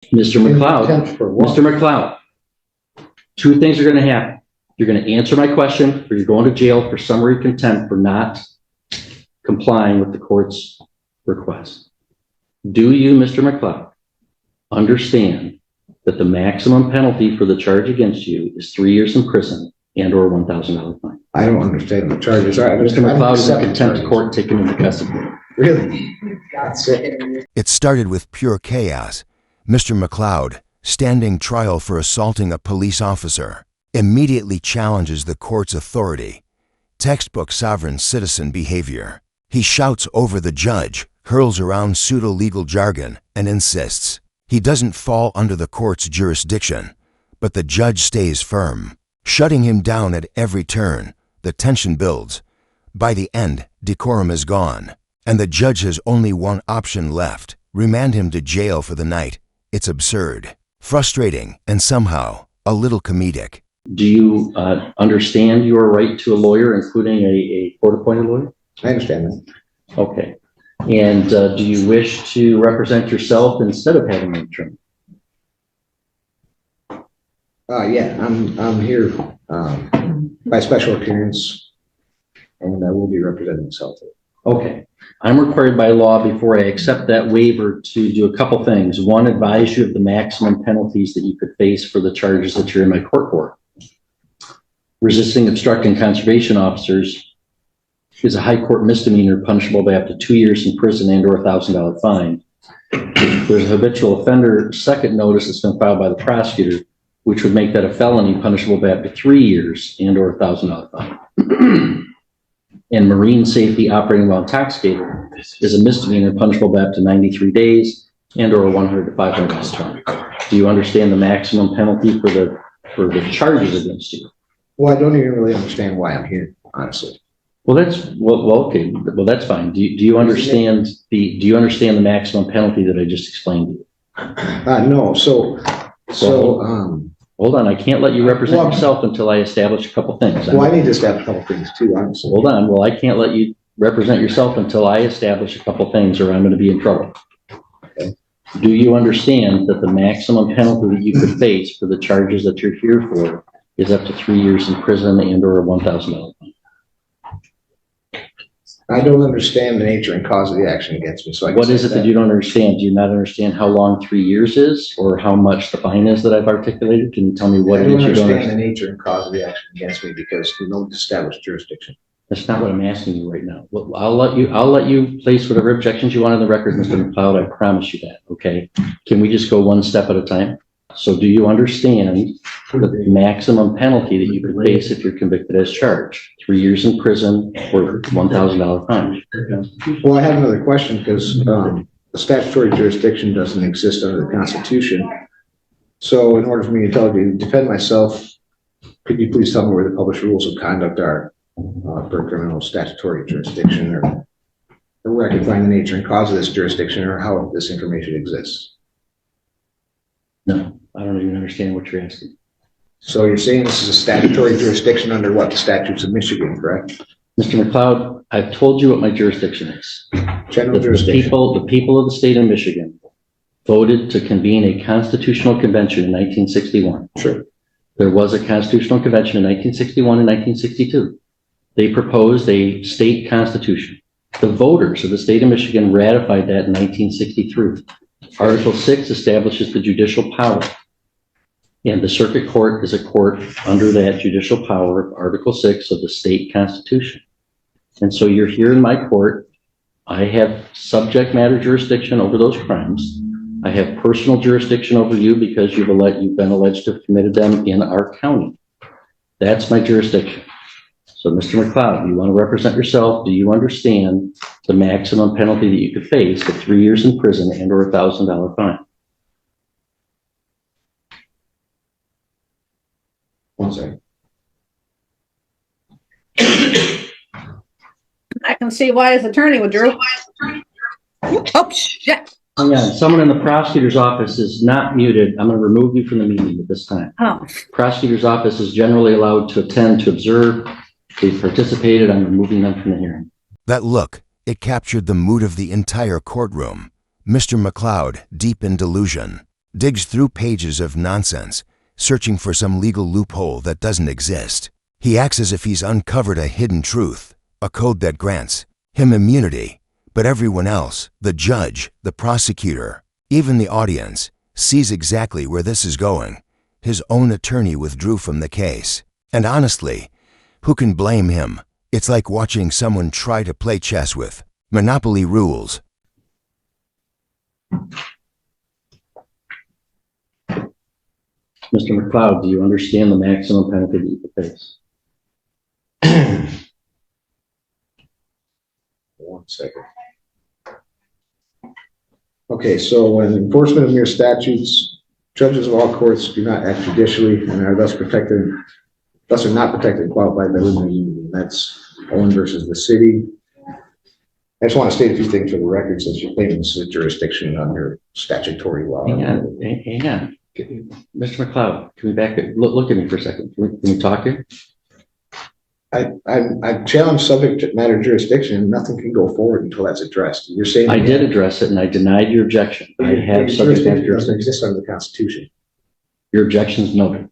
Mr. McLeod, Contempt for what? Mr. McLeod, two things are going to happen. You're going to answer my question, or you're going to jail for summary contempt for not complying with the court's request. Do you, Mr. McLeod, understand that the maximum penalty for the charge against you is 3 years in prison and or $1,000 fine? I don't understand the charges. Mr. McLeod is in contempt of court taken into custody. Really? That's it. It started with pure chaos. Mr. McLeod, standing trial for assaulting a police officer, immediately challenges the court's authority. Textbook sovereign citizen behavior. He shouts over the judge, hurls around pseudo-legal jargon, and insists he doesn't fall under the court's jurisdiction. But the judge stays firm, shutting him down at every turn. The tension builds. By the end, decorum is gone, and the judge has only one option left: remand him to jail for the night. It's absurd, frustrating, and somehow a little comedic. Do you understand your right to a lawyer, including a court-appointed lawyer? I understand that. Okay. And do you wish to represent yourself instead of having an attorney? Yeah, I'm here by special appearance, and I will be representing myself. Okay. I'm required by law, before I accept that waiver, to do a couple things. One, advise you of the maximum penalties that you could face for the charges that you're in my court for. Resisting, obstructing conservation officers is a high court misdemeanor punishable by up to 2 years in prison and or $1,000 fine. There's a habitual offender second notice that's been filed by the prosecutor, which would make that a felony punishable by up to 3 years and or $1,000 fine. And marine safety operating while intoxicated is a misdemeanor punishable by up to 93 days and or a $100 to $500 fine. Do you understand the maximum penalty for the charges against you? Well, I don't even really understand why I'm here, honestly. Well, okay. Well, that's fine. Do you understand the maximum penalty that I just explained to you? No. Hold on. I can't let you represent yourself until I establish a couple things. Well, I need to establish a couple things too, honestly. Hold on. Well, I can't let you represent yourself until I establish a couple things, or I'm going to be in trouble. Okay. Do you understand that the maximum penalty that you could face for the charges that you're here for is up to 3 years in prison and or a $1,000 fine? I don't understand the nature and cause of the action against me. So what is it that you don't understand? Do you not understand how long 3 years is, or how much the fine is that I've articulated? Can you tell me what it is you don't understand? The nature and cause of the action against me because we don't establish jurisdiction. That's not what I'm asking you right now. Well, I'll let you place whatever objections you want on the record, Mr. McLeod. I promise you that. Okay. Can we just go one step at a time? So do you understand the maximum penalty that you could face if you're convicted as charged? 3 years in prison or $1,000 fine? Well, I have another question because the statutory jurisdiction doesn't exist under the Constitution. So in order for me to defend myself, could you please tell me where the published rules of conduct are for criminal statutory jurisdiction, or where I can find the nature and cause of this jurisdiction, or how this information exists? No, I don't even understand what you're asking. So you're saying this is a statutory jurisdiction under what? The statutes of Michigan, correct? Mr. McLeod, I've told you what my jurisdiction is. General jurisdiction. The people of the state of Michigan voted to convene a constitutional convention in 1961. Sure. There was a constitutional convention in 1961 and 1962. They proposed a state constitution. The voters of the state of Michigan ratified that in 1963. Article 6 establishes the judicial power, and the circuit court is a court under that judicial power of Article 6 of the state constitution. And so you're here in my court. I have subject matter jurisdiction over those crimes. I have personal jurisdiction over you because you've been alleged to have committed them in our county. That's my jurisdiction. So, Mr. McLeod, you want to represent yourself? Do you understand the maximum penalty that you could face of 3 years in prison and or $1,000 fine? One second. I can see why his attorney would, Drew. Oh, shit. Hang on. Someone in the prosecutor's office is not muted. I'm going to remove you from the meeting at this time. Oh. Prosecutor's office is generally allowed to attend to observe. They've participated. I'm removing them from the hearing. That look, it captured the mood of the entire courtroom. Mr. McLeod, deep in delusion. digs through pages of nonsense, searching for some legal loophole that doesn't exist. He acts as if he's uncovered a hidden truth, a code that grants him immunity, but everyone else, the judge, the prosecutor, even the audience, sees exactly where this is going. His own attorney withdrew from the case. And honestly, who can blame him? It's like watching someone try to play chess with Monopoly rules. Mr. McLeod, do you understand the maximum penalty that you could face? 1 second. Okay, so when enforcement of mere statutes, judges of all courts do not act judicially and are thus are not protected and qualified by limited immunity. That's Owen versus the city. I just want to state a few things for the record since you're claiming this is a jurisdiction under statutory law. Hang on. Mr. McLeod, can we back it? Look at me for a second. Can we talk here? I challenged subject matter jurisdiction and nothing can go forward until that's addressed. You're saying I did address it and I denied your objection. I have subject matter jurisdiction. Doesn't exist under the Constitution. Your objection is noted.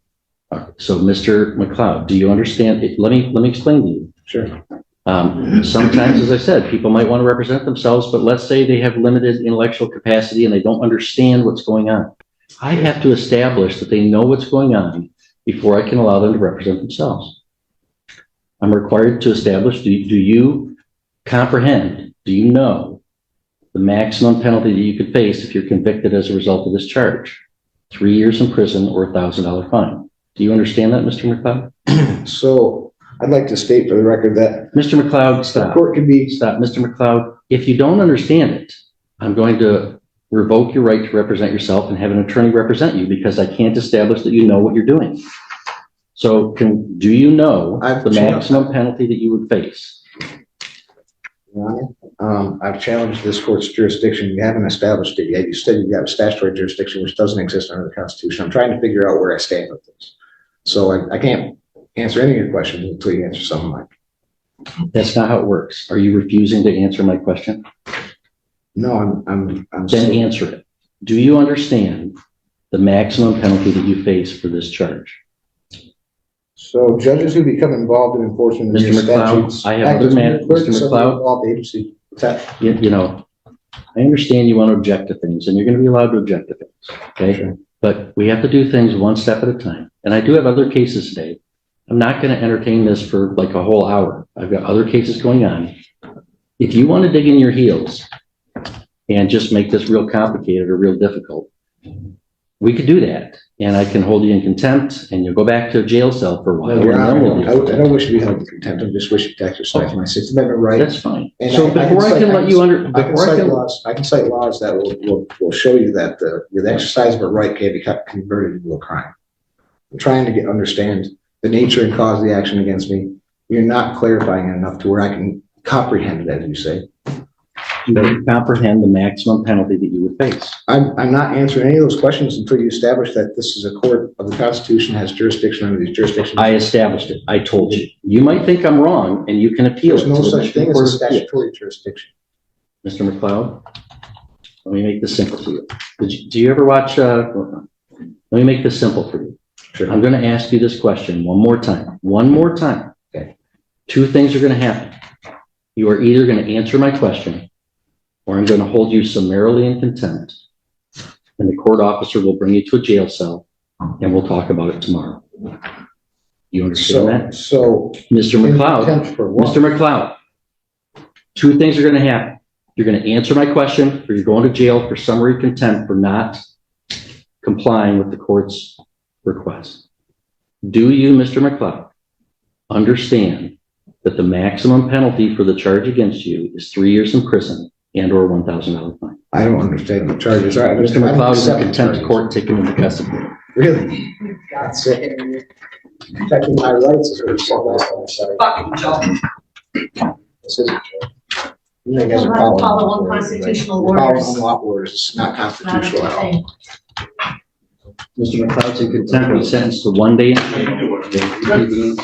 So, Mr. McLeod, do you understand? Let me explain to you. Sure. Sometimes, as I said, people might want to represent themselves, but let's say they have limited intellectual capacity and they don't understand what's going on. I have to establish that they know what's going on before I can allow them to represent themselves. I'm required to establish, do you comprehend, do you know the maximum penalty that you could face if you're convicted as a result of this charge? 3 years in prison or $1,000 fine. Do you understand that, Mr. McLeod? So I'd like to state for the record that Mr. McLeod, stop. The court can be... Stop, Mr. McLeod. If you don't understand it, I'm going to revoke your right to represent yourself and have an attorney represent you because I can't establish that you know what you're doing. So do you know the maximum penalty that you would face? Your Honor, I've challenged this court's jurisdiction. You haven't established it yet. You said you have a statutory jurisdiction which doesn't exist under the Constitution. I'm trying to figure out where I stand with this. So I can't answer any of your questions until you answer some of mine. That's not how it works. Are you refusing to answer my question? No, I'm Then answer it. Do you understand the maximum penalty that you face for this charge? So judges who become involved in enforcement of Mr. these McLeod, statutes, I have other matters. Mr. McLeod, agency. you know, I understand you want to object to things, and you're going to be allowed to object to things. Okay, Sure. But we have to do things one step at a time. And I do have other cases today. I'm not going to entertain this for like a whole hour. I've got other cases going on. If you want to dig in your heels and just make this real complicated or real difficult, we could do that. And I can hold you in contempt and you'll go back to a jail cell for a while. I don't wish to be held in contempt. I just wish to exercise my Sixth Amendment right. That's fine. And so before I can let you under, I can cite laws that will show you that the exercise of a right can be converted into a crime. I'm trying to understand the nature and cause of the action against me. You're not clarifying it enough to where I can comprehend it, as you say. You comprehend the maximum penalty that you would face. I'm not answering any of those questions until you establish that this is a court of the Constitution, has jurisdiction under these jurisdictions. I established it. I told you. You might think I'm wrong, and you can appeal. There's no such thing as a statutory jurisdiction. Mr. McLeod, let me make this simple for you. Do you ever watch? Let me make this simple for you. Sure. I'm going to ask you this question one more time. One more time. Okay. Two things are going to happen. You are either going to answer my question, or I'm going to hold you summarily in contempt, and the court officer will bring you to a jail cell, and we'll talk about it tomorrow. You understand that? So, Mr. McLeod, Mr. McLeod, two things are going to happen. You're going to answer my question, or you're going to jail for summary contempt for not complying with the court's request. Do you, Mr. McLeod, understand that the maximum penalty for the charge against you is 3 years in prison and or $1,000 fine? I don't understand the charges. Mr. McLeod is in contempt court taken into custody. Really? God's sake. Protecting my rights is what Fucking John. this isn't true. You guys are Follow following unconstitutional You're following orders. unlawful orders. It's not Not a constitutional good at all. thing. Mr. McLeod's in contempt. He's sentenced to 1 day in prison.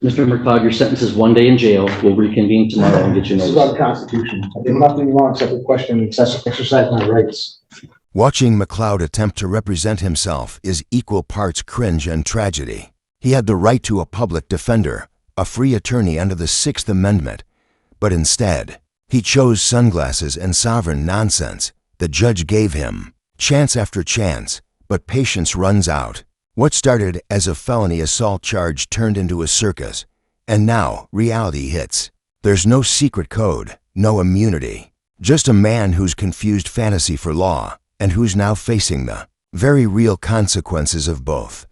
Mr. McLeod, your sentence is 1 day in jail. We'll reconvene tomorrow and get you This is about notice. the Constitution. I did nothing wrong except to question and exercise my rights. Watching McLeod attempt to represent himself is equal parts cringe and tragedy. He had the right to a public defender, a free attorney under the Sixth Amendment, but instead, he chose sunglasses and sovereign nonsense the judge gave him. Chance after chance, but patience runs out. What started as a felony assault charge turned into a circus, and now reality hits. There's no secret code, no immunity, just a man who's confused fantasy for law and who's now facing the very real consequences of both.